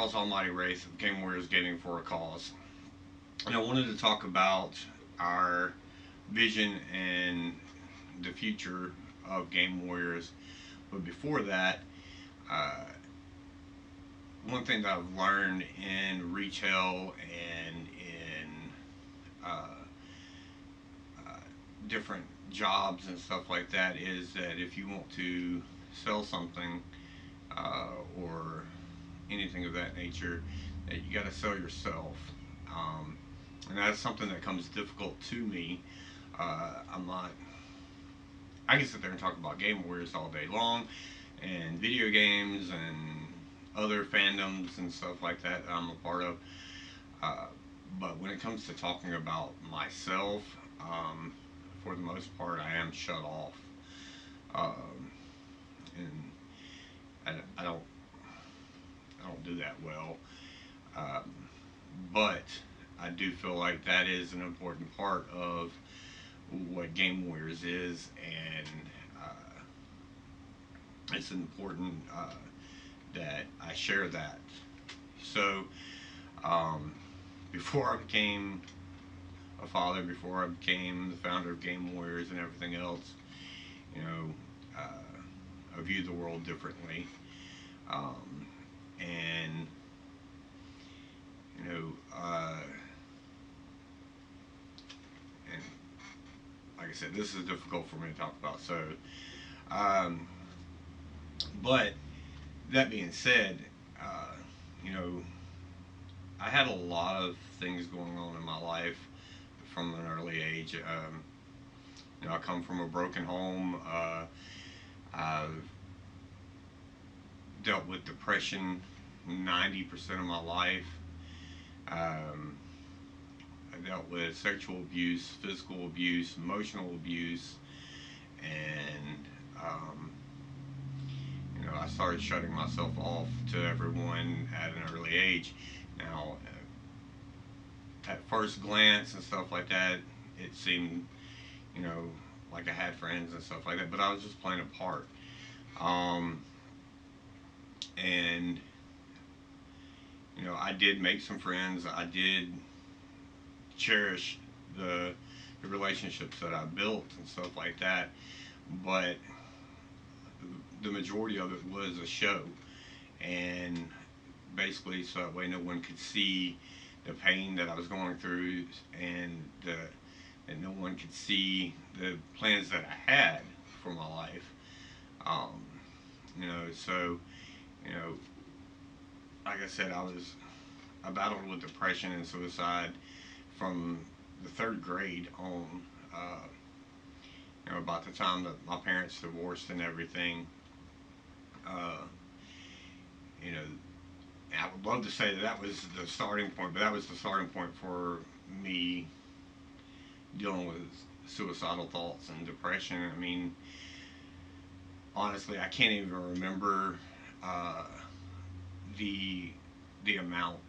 Charles Almighty Wraith of Game Warriors Gaming for a Cause. And I wanted to talk about our vision and the future of Game Warriors. But before that, uh, one thing that I've learned in retail and in uh, uh, different jobs and stuff like that is that if you want to sell something uh, or anything of that nature, that you got to sell yourself. Um, and that's something that comes difficult to me. I'm not. I can sit there and talk about Game Warriors all day long, and video games and other fandoms and stuff like that I'm a part of. Uh, but when it comes to talking about myself, um, for the most part, I am shut off, um, and I don't do that well. Um, but I do feel like that is an important part of what Game Warriors is, and it's important that I share that. So, um, before I became a father, before I became the founder of Game Warriors and everything else, you know, I viewed the world differently. Um, and, you know, and like I said, this is difficult for me to talk about. So, um, but that being said, uh, you know, I had a lot of things going on in my life from an early age. I come from a broken home. I've dealt with depression 90% of my life. Um, I dealt with sexual abuse, physical abuse, emotional abuse, and I started shutting myself off to everyone at an early age. Now, at first glance and stuff like that, it seemed, you know, like I had friends and stuff like that, but I was just playing a part. Um, and I did make some friends. I did cherish the relationships that I built and stuff like that. But the majority of it was a show, and basically so that way no one could see the pain that I was going through, and no one could see the plans that I had for my life. Um, so you know, like I said, I battled with depression and suicide from the third grade on. Uh, about the time that my parents divorced and everything. Uh, you know, I would love to say that that was the starting point, but that was the starting point for me dealing with suicidal thoughts and depression. I mean, honestly, I can't even remember uh, the the amount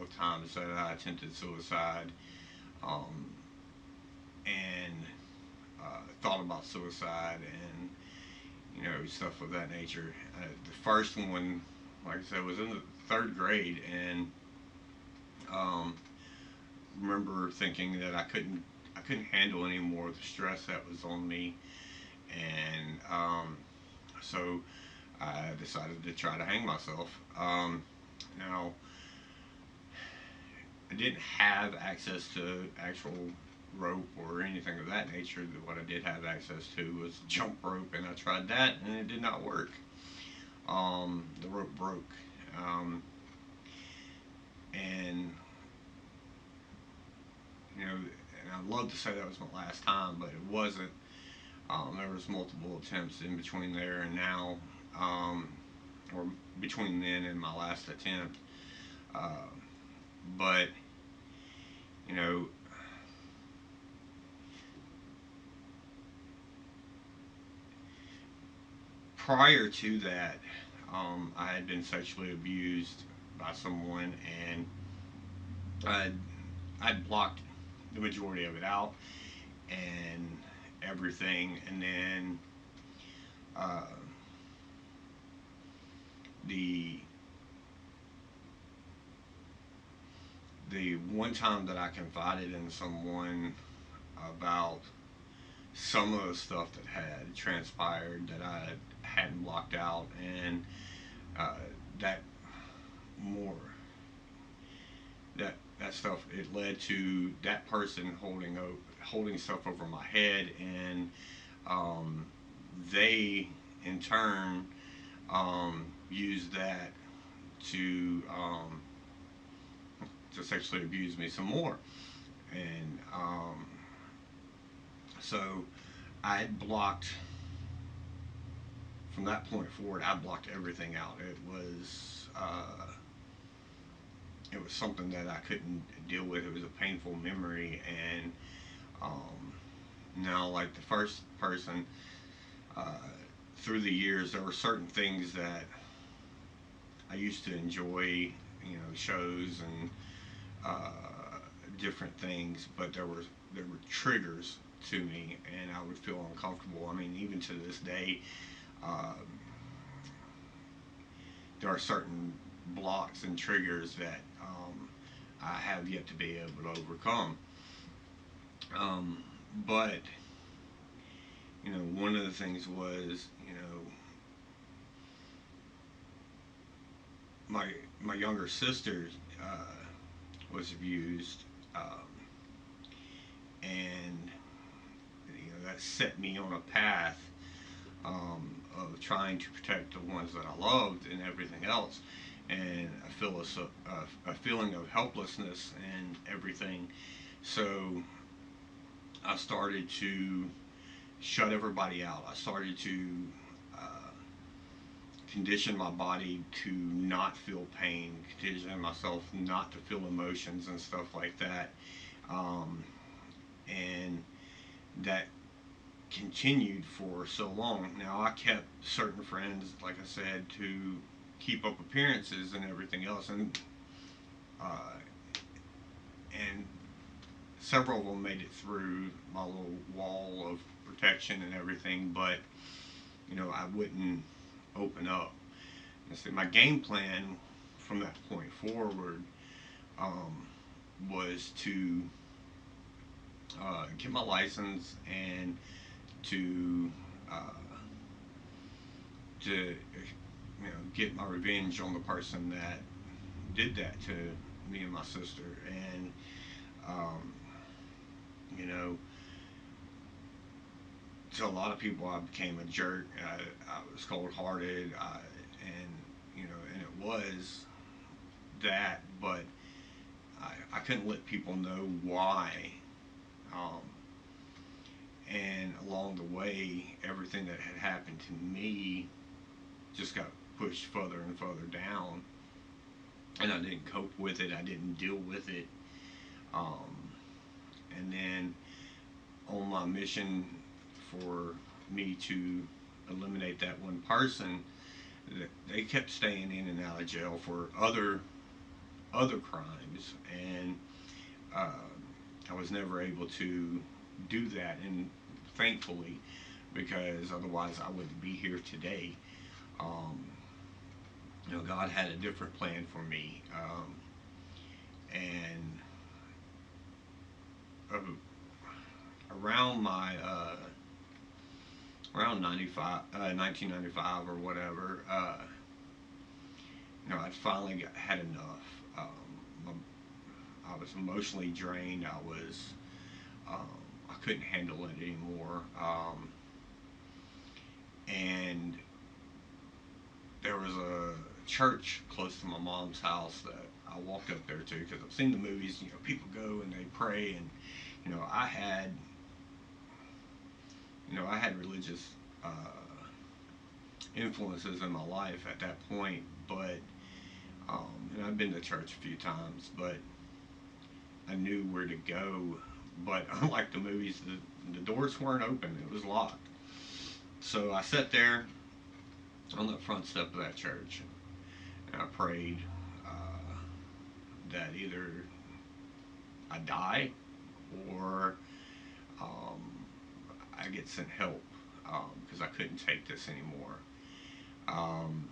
of times that I attempted suicide, um, and thought about suicide and stuff of that nature. The first one, like I said, was in the third grade, and um, remember thinking that I couldn't handle any more of the stress that was on me, and so I decided to try to hang myself. Now, I didn't have access to actual rope or anything of that nature. What I did have access to was jump rope, and I tried that, and it did not work. The rope broke, um, and and I'd love to say that was my last time, but it wasn't. There was multiple attempts in between there and now, um, or between then and my last attempt. Uh, but you know, prior to that, I had been sexually abused by someone, and I'd, I'd blocked the majority of it out and everything, and then uh, the the one time that I confided in someone about some of the stuff that had transpired that I hadn't blocked out, and uh, that more that stuff, it led to that person holding stuff over my head, and um, they in turn used that to sexually abuse me some more. And so I had blocked, from that point forward, I blocked everything out. It was something that I couldn't deal with. It was a painful memory, and um, now, like the first person, uh, through the years, there were certain things that I used to enjoy, shows and uh, different things, but there were triggers to me, and I would feel uncomfortable. I mean, even to this day, um, there are certain blocks and triggers that I have yet to be able to overcome. Um, but one of the things was, my my younger sister was abused, and that set me on a path of trying to protect the ones that I loved and everything else, and a feeling of helplessness and everything. So I started to shut everybody out. I started to uh, condition my body to not feel pain, condition myself not to feel emotions and stuff like that. Um, and that continued for so long. Now, I kept certain friends, like I said, to keep up appearances and everything else, uh, and several of them made it through my little wall of protection and everything. But I wouldn't open up. And so my game plan from that point forward um, was to get my license and to uh, get my revenge on the person that did that to me and my sister. And um, you know, to a lot of people, I became a jerk. I was cold hearted, and and it was that, but I couldn't let people know why. Um, and along the way, everything that had happened to me just got pushed further and further down, and I didn't cope with it. I didn't deal with it. Um, and then on my mission for me to eliminate that one person, they kept staying in and out of jail for other crimes, and uh, I was never able to do that. And thankfully, because otherwise I wouldn't be here today. Um, God had a different plan for me, and uh, around my around 1995 or whatever, I finally had enough. I was emotionally drained. Um, I couldn't handle it anymore, and there was a church close to my mom's house that I walked up there to because I've seen the movies. People go and they pray, and I had I had religious uh, influences in my life at that point, but and I've been to church a few times, but I knew where to go. But unlike the movies, the doors weren't open; it was locked. So I sat there on the front step of that church, and I prayed that either I die or um, I get sent help because I couldn't take this anymore. Um,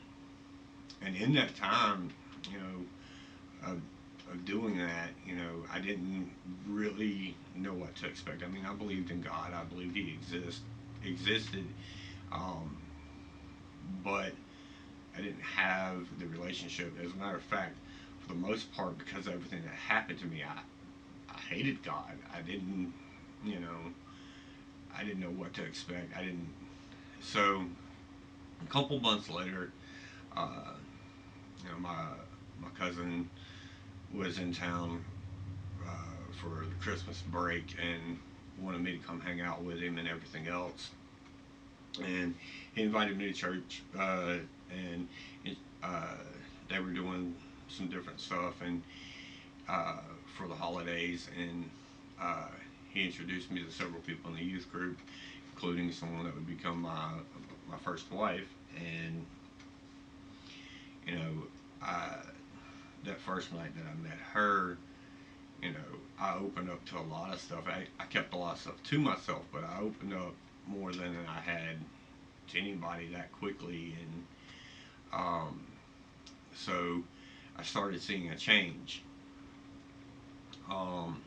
and in that time, you know, of doing that, I didn't really know what to expect. I mean, I believed in God. I believed He existed, um, but I didn't have the relationship. As a matter of fact, for the most part, because of everything that happened to me, I hated God. You know, I didn't know what to expect. I didn't. So a couple months later, uh, my cousin was in town for the Christmas break and wanted me to come hang out with him and everything else. And he invited me to church, and uh, they were doing some different stuff and uh, for the holidays, and uh, he introduced me to several people in the youth group, including someone that would become my first wife. And you know, I, that first night that I met her, I opened up to a lot of stuff. I kept a lot of stuff to myself, but I opened up more than I had to anybody that quickly. And so I started seeing a change. Um,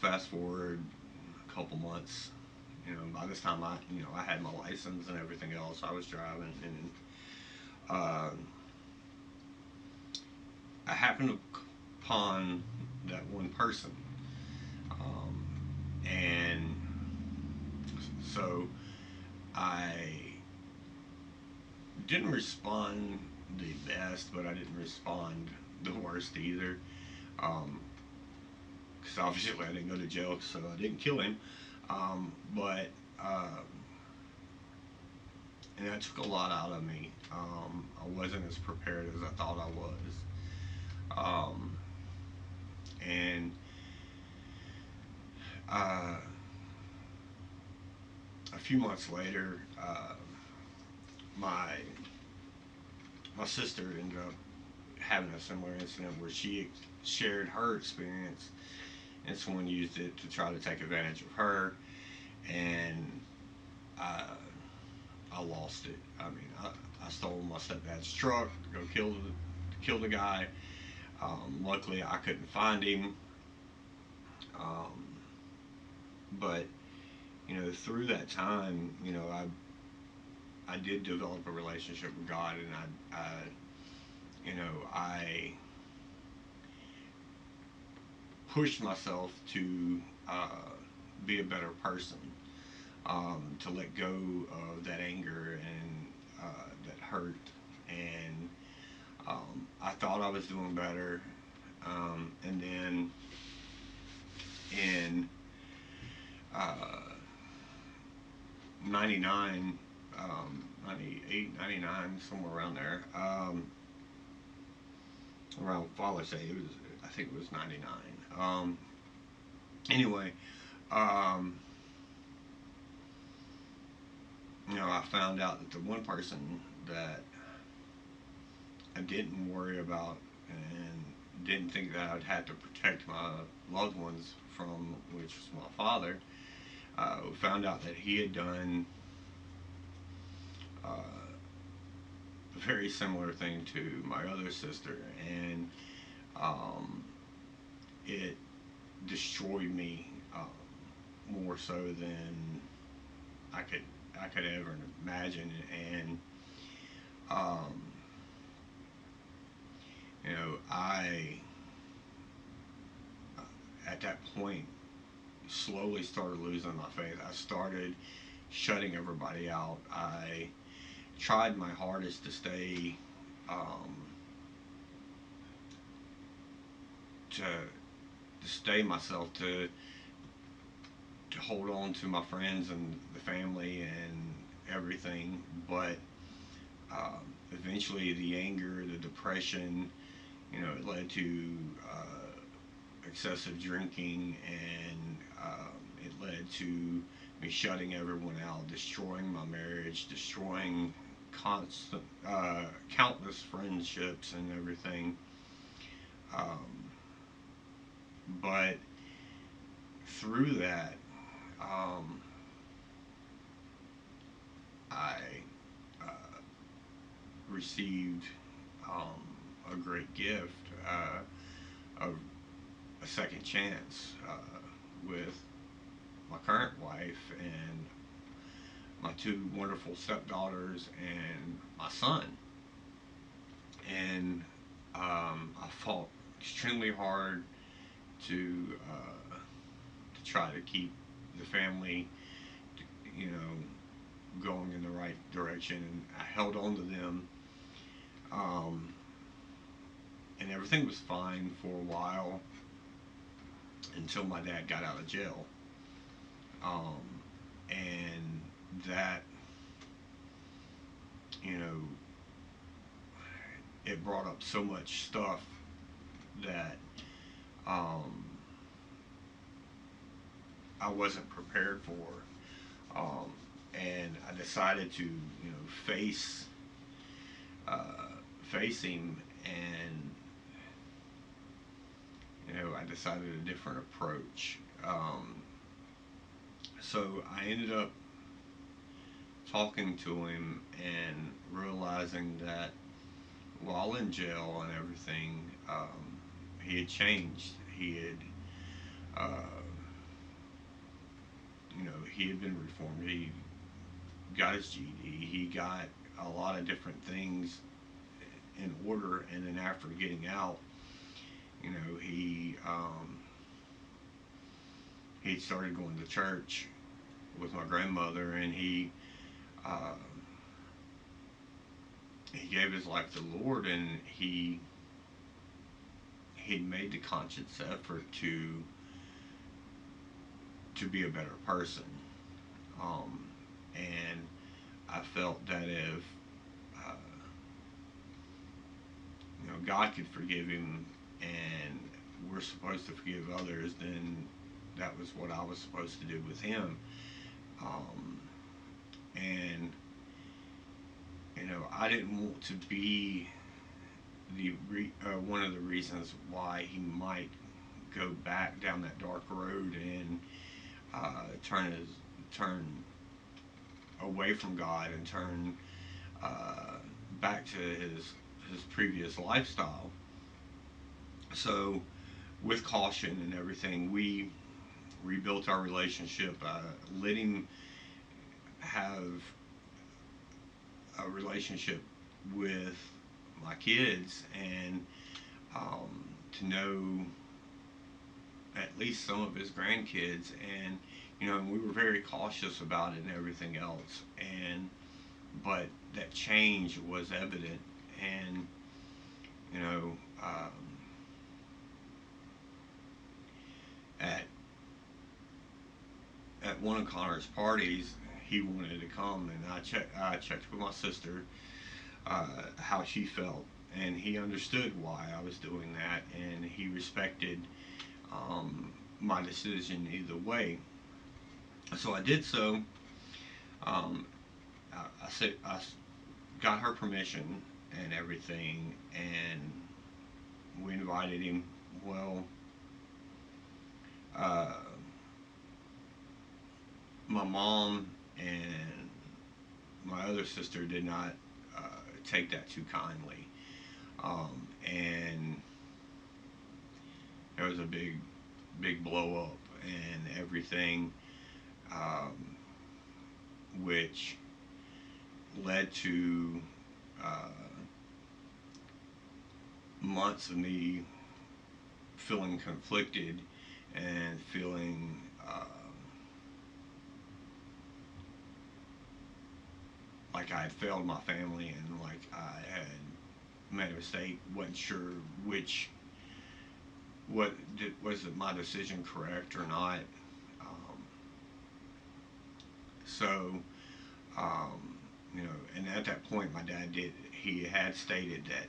Fast forward a couple months, by this time I had my license and everything else. I was driving, and uh, I happened upon that one person, um, and so I didn't respond the best, but I didn't respond the worst either. Um, because obviously I didn't go to jail, so I didn't kill him. But and that took a lot out of me. I wasn't as prepared as I thought I was. Um, and uh, a few months later, my my sister ended up having a similar incident where she shared her experience, and someone used it to try to take advantage of her, and uh, I lost it. I mean, I stole my stepdad's truck to go kill the guy. Luckily, I couldn't find him. Um, but through that time, I did develop a relationship with God, and I pushed myself to be a better person, to let go of that anger and that hurt. And I thought I was doing better. And then in uh, 99, 98, 99, somewhere around there, around Father's Day, I think it was 99. Anyway, um, I found out that the one person that I didn't worry about and didn't think that I'd have to protect my loved ones from, which was my father, found out that he had done a very similar thing to my other sister, and um, it destroyed me more so than I could I could ever imagine. And um, I at that point slowly started losing my faith. I started shutting everybody out. I tried my hardest to stay um, to stay myself, to hold on to my friends and the family and everything. But eventually, the anger, the depression, it led to excessive drinking, and it led to me shutting everyone out, destroying my marriage, destroying constant, countless friendships and everything. Um, but through that, um, I uh, received a great gift. a second chance with my current wife and my two wonderful stepdaughters and my son. And I fought extremely hard to try to keep the family, you know, going in the right direction. And I held on to them, um, and everything was fine for a while until my dad got out of jail. Um, and that, you know, it brought up so much stuff that um, I wasn't prepared for. And I decided to, you know, face him, and you know, I decided a different approach. So I ended up talking to him and realizing that while in jail and everything, he had changed. He had, uh, you know, he had been reformed. He got his GED. He got a lot of different things in order, and then after getting out, you know, he started going to church with my grandmother, and uh, he gave his life to the Lord, and he made the conscious effort to be a better person. Um, and I felt that if uh, you know, God could forgive him, and we're supposed to forgive others, then that was what I was supposed to do with him. Um, and you know, I didn't want to be one of the reasons why he might go back down that dark road and turn away from God and turn uh, back to his previous lifestyle. So, with caution and everything, we rebuilt our relationship. Let him have a relationship with my kids, and to know at least some of his grandkids. And you know, we were very cautious about it and everything else. And but that change was evident, and you know, at one of Connor's parties, he wanted to come, and I checked with my sister how she felt, and he understood why I was doing that, and he respected my decision either way. So I did so. Um, I said got her permission and everything, and we invited him. Well, uh, my mom and my other sister did not uh, take that too kindly, and there was a big blow up and everything, um, which led to uh, months of me feeling conflicted and feeling like I had failed my family, and like I had made a mistake. Wasn't sure which was it my decision correct or not. Um, so um, you know, and at that point, my dad did. He had stated that,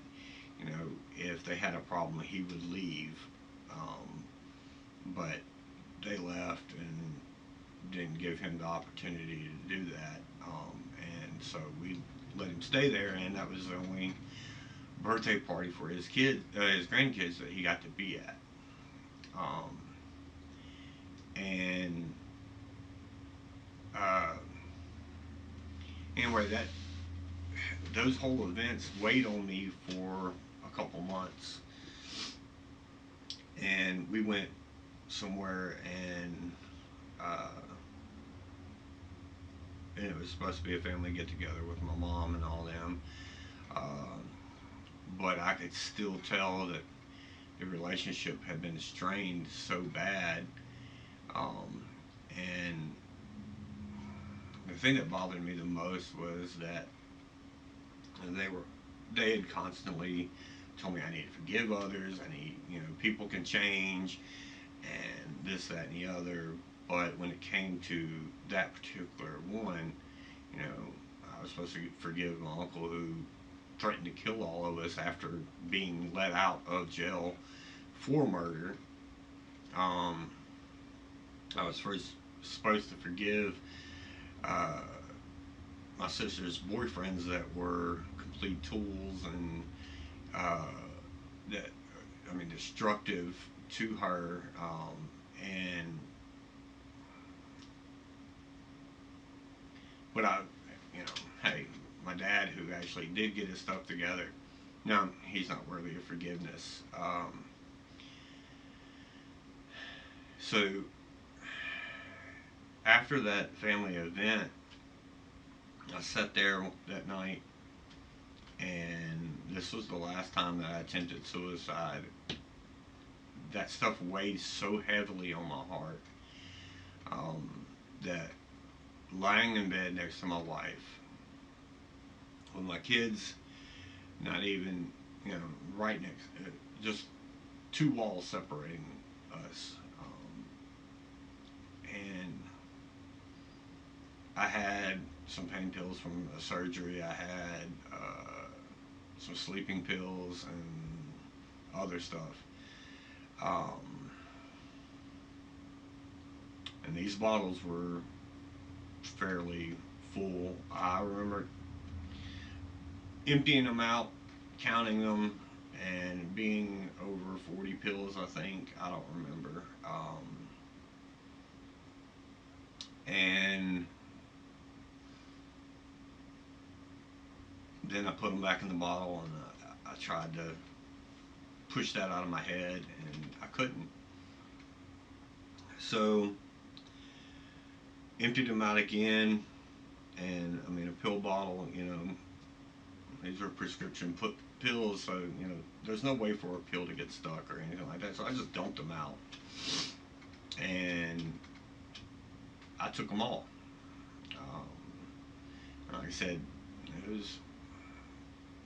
you know, if they had a problem, he would leave. Um, but they left and didn't give him the opportunity to do that. And so we let him stay there, and that was the only birthday party for his grandkids that he got to be at. Um, and uh, anyway, that those whole events weighed on me for a couple months, and we went somewhere, uh, and it was supposed to be a family get together with my mom and all them. Uh, but I could still tell that the relationship had been strained so bad. Um, and the thing that bothered me the most was that they were they had constantly told me I need to forgive others. I need, people can change, and this, that, and the other. But when it came to that particular one, you know, I was supposed to forgive my uncle who threatened to kill all of us after being let out of jail for murder. Um, I was first supposed to forgive uh, my sister's boyfriends that were complete tools and uh, that, I mean, destructive to her. And but you know, hey, my dad, who actually did get his stuff together, no, he's not worthy of forgiveness. So after that family event, I sat there that night, and this was the last time that I attempted suicide. That stuff weighed so heavily on my heart, that lying in bed next to my wife with my kids, not even, right next, just two walls separating us. And I had some pain pills from a surgery. I had some sleeping pills and other stuff. Um, and these bottles were fairly full. I remember emptying them out, counting them, and being over 40 pills, I think. I don't remember. And then I put them back in the bottle, and I tried to push that out of my head, and I couldn't. So emptied them out again, and I mean, a pill bottle, these are prescription pills, so there's no way for a pill to get stuck or anything like that. So I just dumped them out, and I took them all. Um, like I said, it was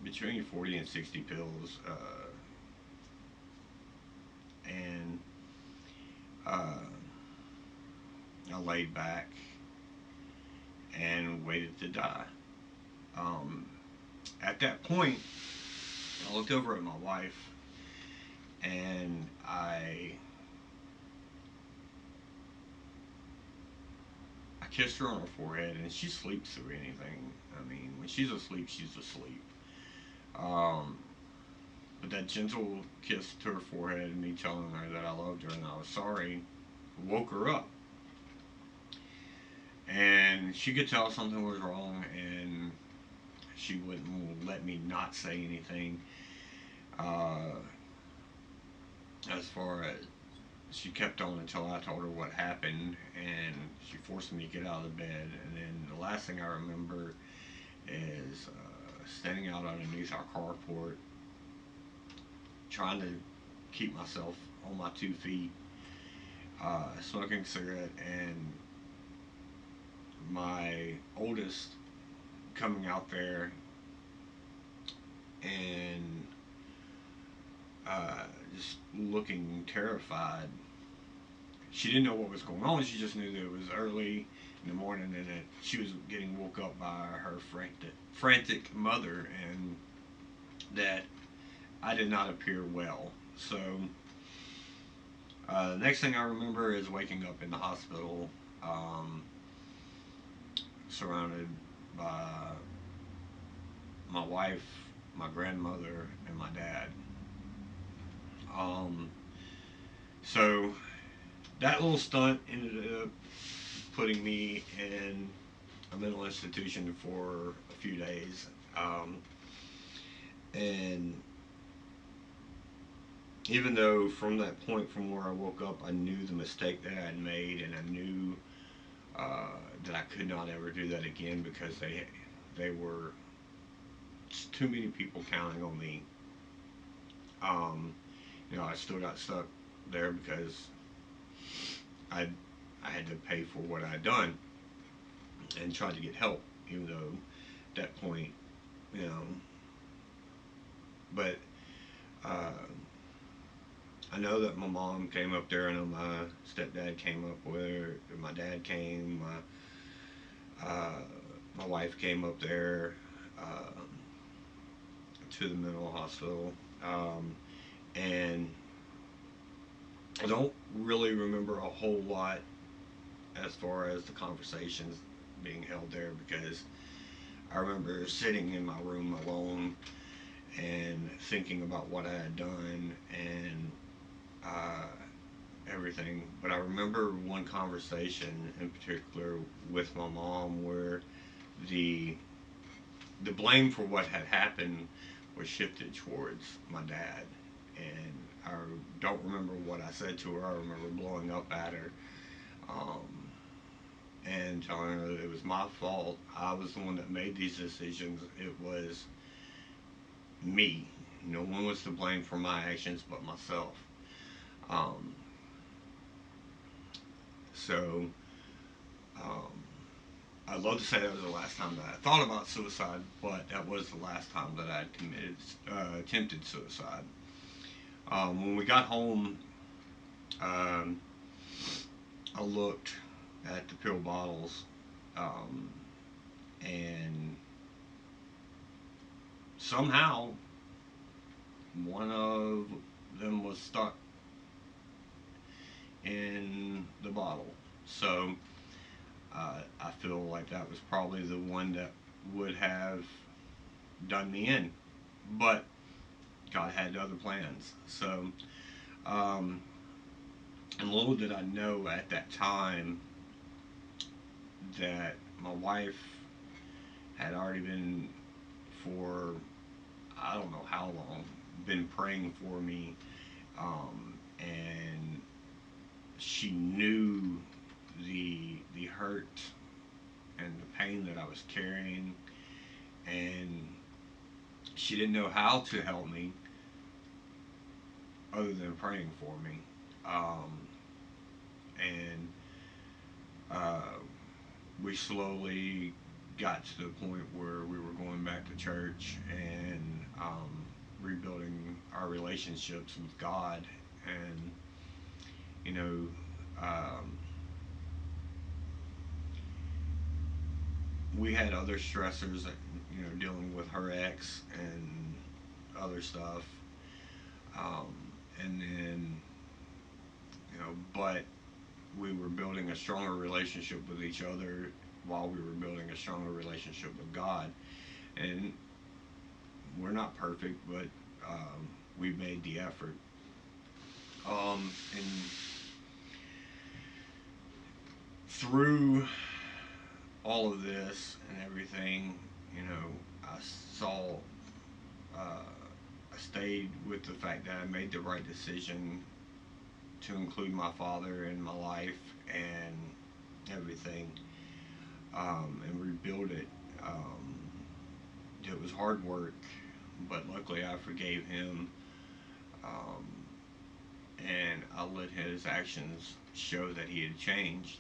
between 40 and 60 pills, and uh, I laid back and waited to die. Um, at that point, I looked over at my wife, and I kissed her on her forehead, and she sleeps through anything. I mean, when she's asleep, she's asleep. Um, but that gentle kiss to her forehead and me telling her that I loved her and I was sorry woke her up. And she could tell something was wrong, and she wouldn't let me not say anything. Uh, as far as she kept on until I told her what happened, and she forced me to get out of the bed. And then the last thing I remember is standing out underneath our carport, trying to keep myself on my 2 feet, smoking a cigarette, and my oldest coming out there and just looking terrified. She didn't know what was going on. She just knew that it was early in the morning and that she was getting woke up by her frantic mother, and that I did not appear well. So the next thing I remember is waking up in the hospital, um, surrounded by my wife, my grandmother, and my dad. Um, so that little stunt ended up putting me in a mental institution for a few days. And even though from that point, from where I woke up, I knew the mistake that I had made, and I knew that I could not ever do that again because they were too many people counting on me. Um, I still got stuck there because I I had to pay for what I had done and tried to get help, even though at that point, you know, but uh, I know that my mom came up there. I know my stepdad came up with her. My dad came. Uh, my wife came up there to the mental hospital, and I don't really remember a whole lot as far as the conversations being held there because I remember sitting in my room alone and thinking about what I had done and uh, everything. But I remember one conversation in particular with my mom where the the blame for what had happened was shifted towards my dad. And I don't remember what I said to her. I remember blowing up at her um, and telling her that it was my fault. I was the one that made these decisions. It was me. No one was to blame for my actions but myself. Um, so um, I'd love to say that was the last time that I thought about suicide, but that was the last time that I committed, attempted suicide. When we got home, um, I looked at the pill bottles, um, and somehow one of them was stuck in the bottle. So I feel like that was probably the one that would have done me in. But God had other plans. So, um, and little did I know at that time that my wife had already been, for I don't know how long, been praying for me, and she knew the hurt and the pain that I was carrying, and she didn't know how to help me other than praying for me. Um, and uh, we slowly got to the point where we were going back to church and rebuilding our relationships with God. And, you know, um, we had other stressors, dealing with her ex and other stuff. Um, and then, but we were building a stronger relationship with each other while we were building a stronger relationship with God. And we're not perfect, but we made the effort. And through all of this and everything, I saw, I stayed with the fact that I made the right decision to include my father in my life and everything, and rebuild it. Um, it was hard work, but luckily I forgave him, um, and I let his actions show that he had changed.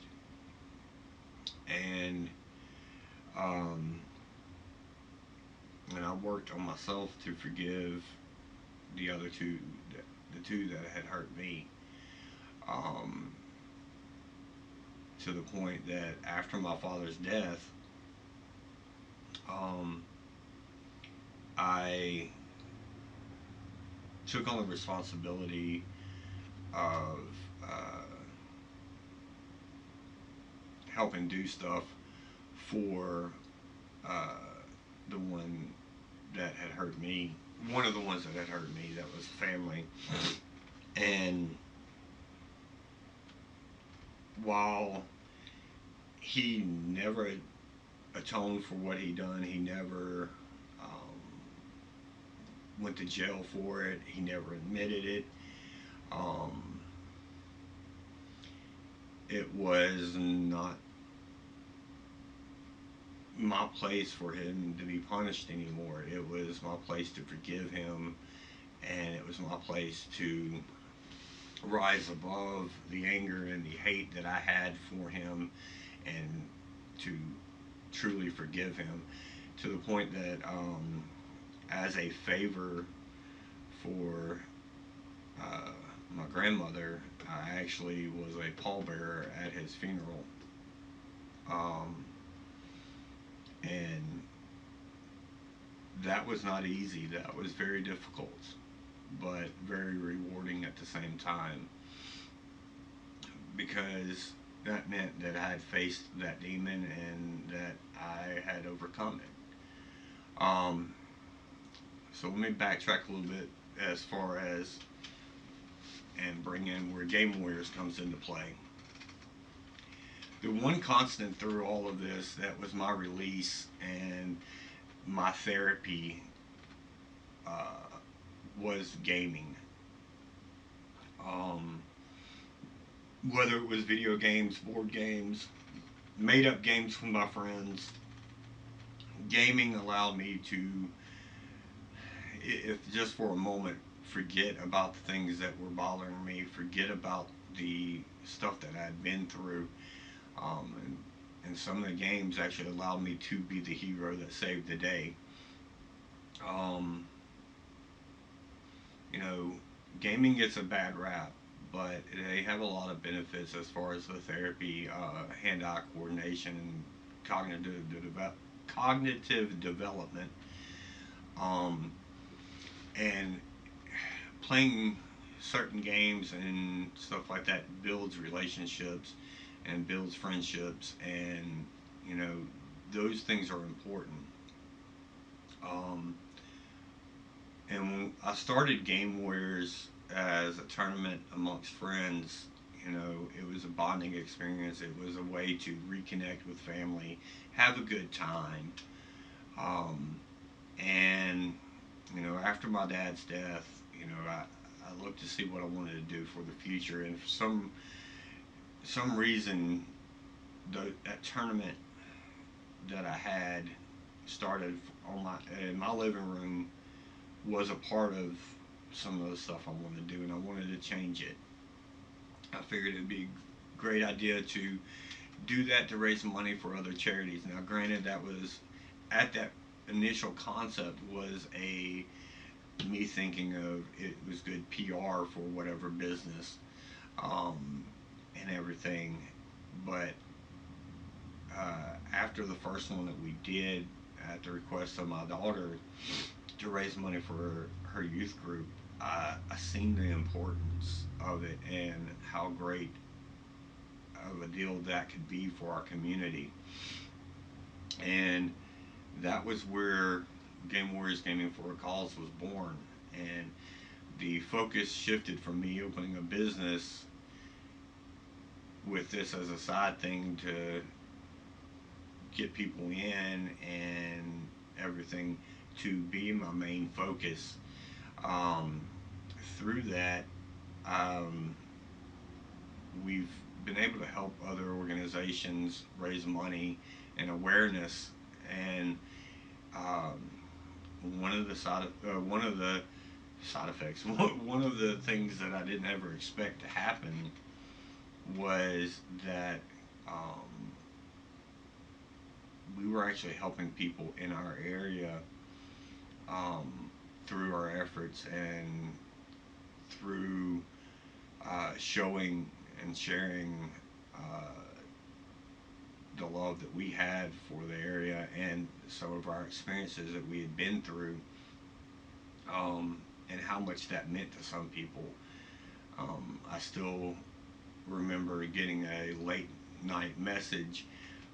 And um, and I worked on myself to forgive the other two, the two that had hurt me, um, to the point that after my father's death, um, I took on the responsibility of uh, helping do stuff for uh, the one that had hurt me. One of the ones that had hurt me, that was family. And while he never atoned for what he done, he never went to jail for it. He never admitted it. Um, it was not my place for him to be punished anymore. It was my place to forgive him, and it was my place to rise above the anger and the hate that I had for him, and to truly forgive him, to the point that, as a favor for uh, my grandmother, I actually was a pallbearer at his funeral. Um, and that was not easy. That was very difficult, but very rewarding at the same time, because that meant that I had faced that demon and that I had overcome it. So let me backtrack a little bit as far as and bring in where Game Warriors comes into play. The one constant through all of this that was my release and my therapy uh, was gaming. Um, whether it was video games, board games, made up games with my friends, gaming allowed me to, if just for a moment, forget about the things that were bothering me, forget about the stuff that I'd been through. And some of the games actually allowed me to be the hero that saved the day. Um, you know, Gaming gets a bad rap, but they have a lot of benefits as far as the therapy, hand-eye coordination, and cognitive development. Um, and playing certain games and stuff like that builds relationships and builds friendships, and you know those things are important. Um, and when I started Game Warriors as a tournament amongst friends, you know, it was a bonding experience. It was a way to reconnect with family, have a good time. Um, and, you know, after my dad's death, you know, I looked to see what I wanted to do for the future. And for some reason, that tournament that I had started on in my living room was a part of some of the stuff I wanted to do, and I wanted to change it. I figured it'd be a great idea to do that to raise money for other charities. Now, granted, that was at that initial concept was a me thinking of it was good PR for whatever business, um, and everything. But after the first one that we did at the request of my daughter to raise money for her youth group, I seen the importance of it and how great of a deal that could be for our community. And that was where Game Warriors Gaming for a Cause was born. And the focus shifted from me opening a business with this as a side thing to get people in and everything to be my main focus. Um, Through that, um, we've been able to help other organizations raise money and awareness. And um, one of the side effects, one of the things that I didn't ever expect to happen was that um, we were actually helping people in our area, um, through our efforts and through showing and sharing the love that we had for the area and some of our experiences that we had been through, and how much that meant to some people. I still remember getting a late night message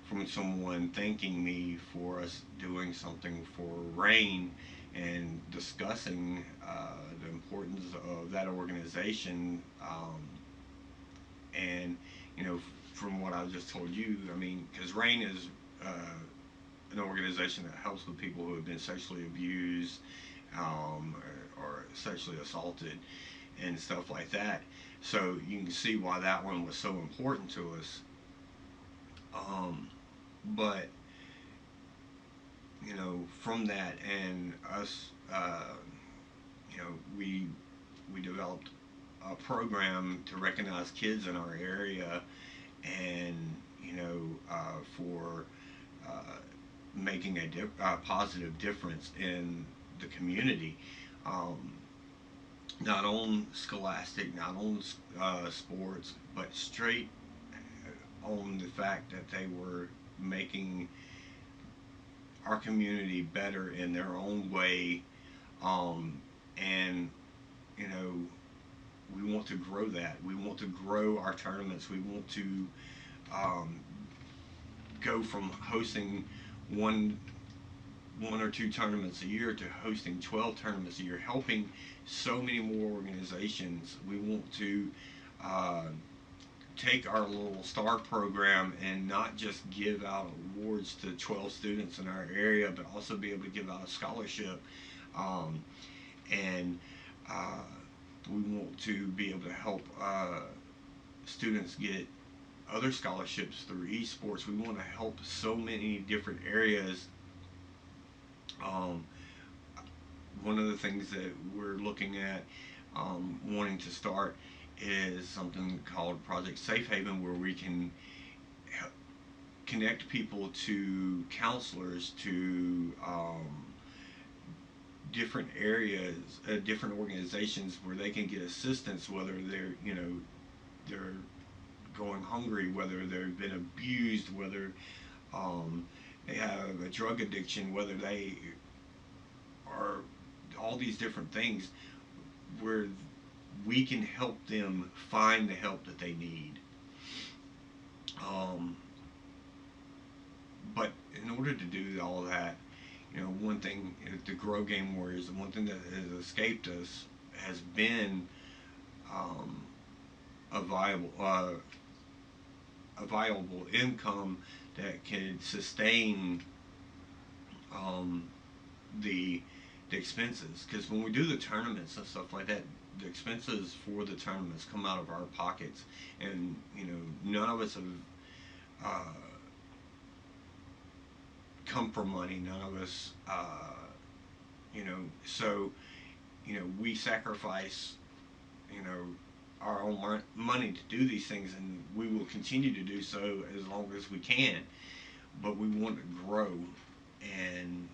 from someone thanking me for us doing something for Rain and discussing the importance of that organization. And, you know, from what I just told you, I mean, because Rain is an organization that helps with people who have been sexually abused, or sexually assaulted. and stuff like that. So you can see why that one was so important to us. But from that and us, you know, we developed a program to recognize kids in our area, and for uh, making a positive difference in the community. Um, Not on scholastic, not on sports, but straight on the fact that they were making our community better in their own way. And you know, we want to grow that. We want to grow our tournaments. We want to um, go from hosting one one or two tournaments a year to hosting 12 tournaments a year, helping so many more organizations. We want to uh, take our little star program and not just give out awards to 12 students in our area, but also be able to give out a scholarship. Um, and uh, we want to be able to help students get other scholarships through esports. We want to help so many different areas. Um, One of the things that we're looking at wanting to start is something called Project Safe Haven, where we can connect people to counselors, to different areas, different organizations where they can get assistance, whether they're going hungry, whether they've been abused, whether they have a drug addiction, whether they are all these different things, where we can help them find the help that they need. Um, but in order to do all that, one thing to grow Game Warriors, the one thing that has escaped us has been um, a viable income that can sustain um, the the expenses. Because when we do the tournaments and stuff like that, the expenses for the tournaments come out of our pockets, and none of us have uh, come from money. None of us, so we sacrifice you know our own money to do these things, and we will continue to do so as long as we can. But we want to grow, and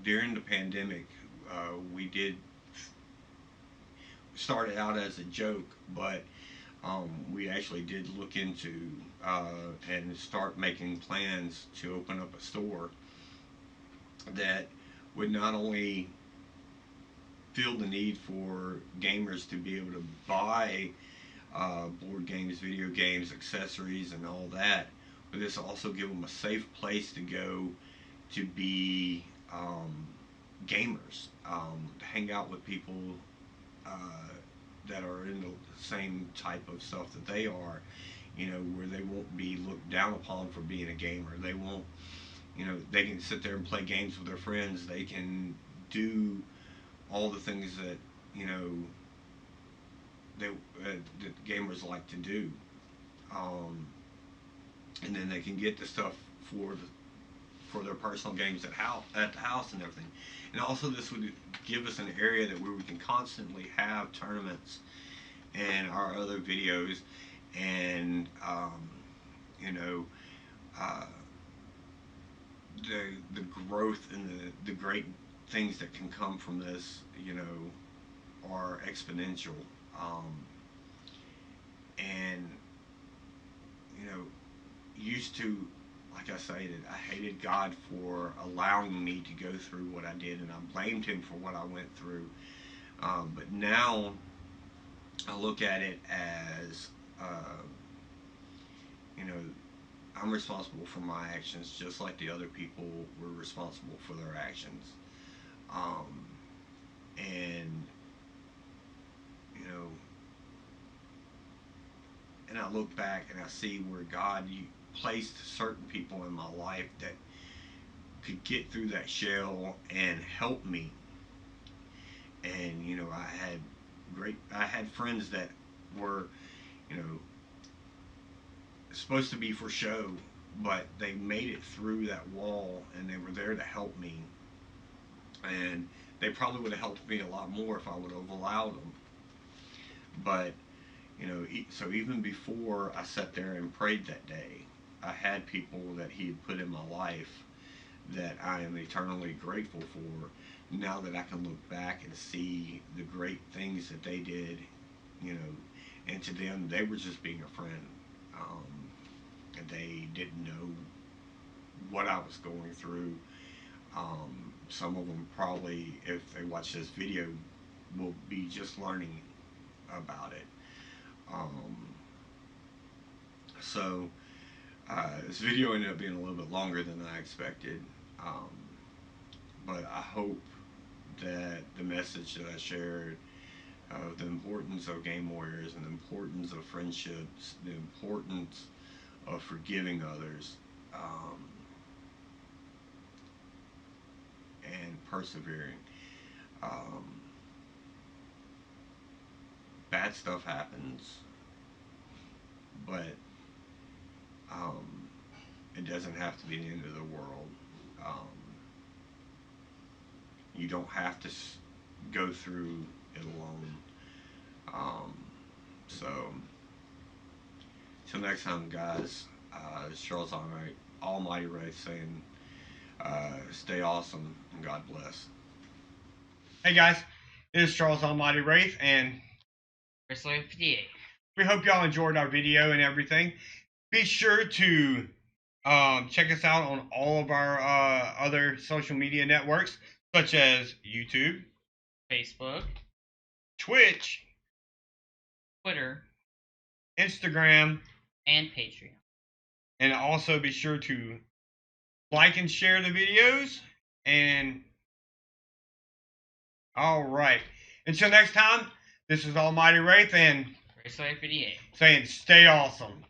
during the pandemic, we did start out as a joke, but we actually did look into and start making plans to open up a store that would not only feel the need for gamers to be able to buy board games, video games, accessories, and all that, but this also give them a safe place to go to be gamers, to hang out with people that are in the same type of stuff that they are, where they won't be looked down upon for being a gamer. They won't, they can sit there and play games with their friends. They can do all the things that, that gamers like to do. Um, and then they can get the stuff for their personal games at the house and everything. And also, this would give us an area that where we can constantly have tournaments and our other videos, and you know uh, the growth and the great things that can come from this, are exponential. Um, and you know, used to, like I stated, I hated God for allowing me to go through what I did, and I blamed Him for what I went through. But now I look at it as, uh, you know, I'm responsible for my actions just like the other people were responsible for their actions. Um, and, you know, and I look back and I see where God placed certain people in my life that could get through that shell and help me. And I had friends that were, you know, supposed to be for show, but they made it through that wall and they were there to help me. And they probably would have helped me a lot more if I would have allowed them. But so even before I sat there and prayed that day, I had people that He had put in my life that I am eternally grateful for. Now that I can look back and see the great things that they did, you know, and to them they were just being a friend, and they didn't know what I was going through. Some of them probably, if they watch this video, will be just learning about it. Um, so this video ended up being a little bit longer than I expected, um, but I hope that the message that I shared of the importance of game warriors and the importance of friendships, the importance of forgiving others, and persevering. Um, Bad stuff happens, but um, it doesn't have to be the end of the world. Um, you don't have to go through it alone. Um, so, till next time, guys, it's Charles Almighty Ray saying, stay awesome and God bless. Hey guys, this is Charles Almighty Wraith, and Wrestler 58. we hope y'all enjoyed our video and everything. Be sure to check us out on all of our other social media networks, such as YouTube, Facebook, Twitch, Twitter, Instagram, and Patreon. and also be sure to like and share the videos. And all right, until next time, this is Almighty Wraith and Wrestler 58. saying stay awesome.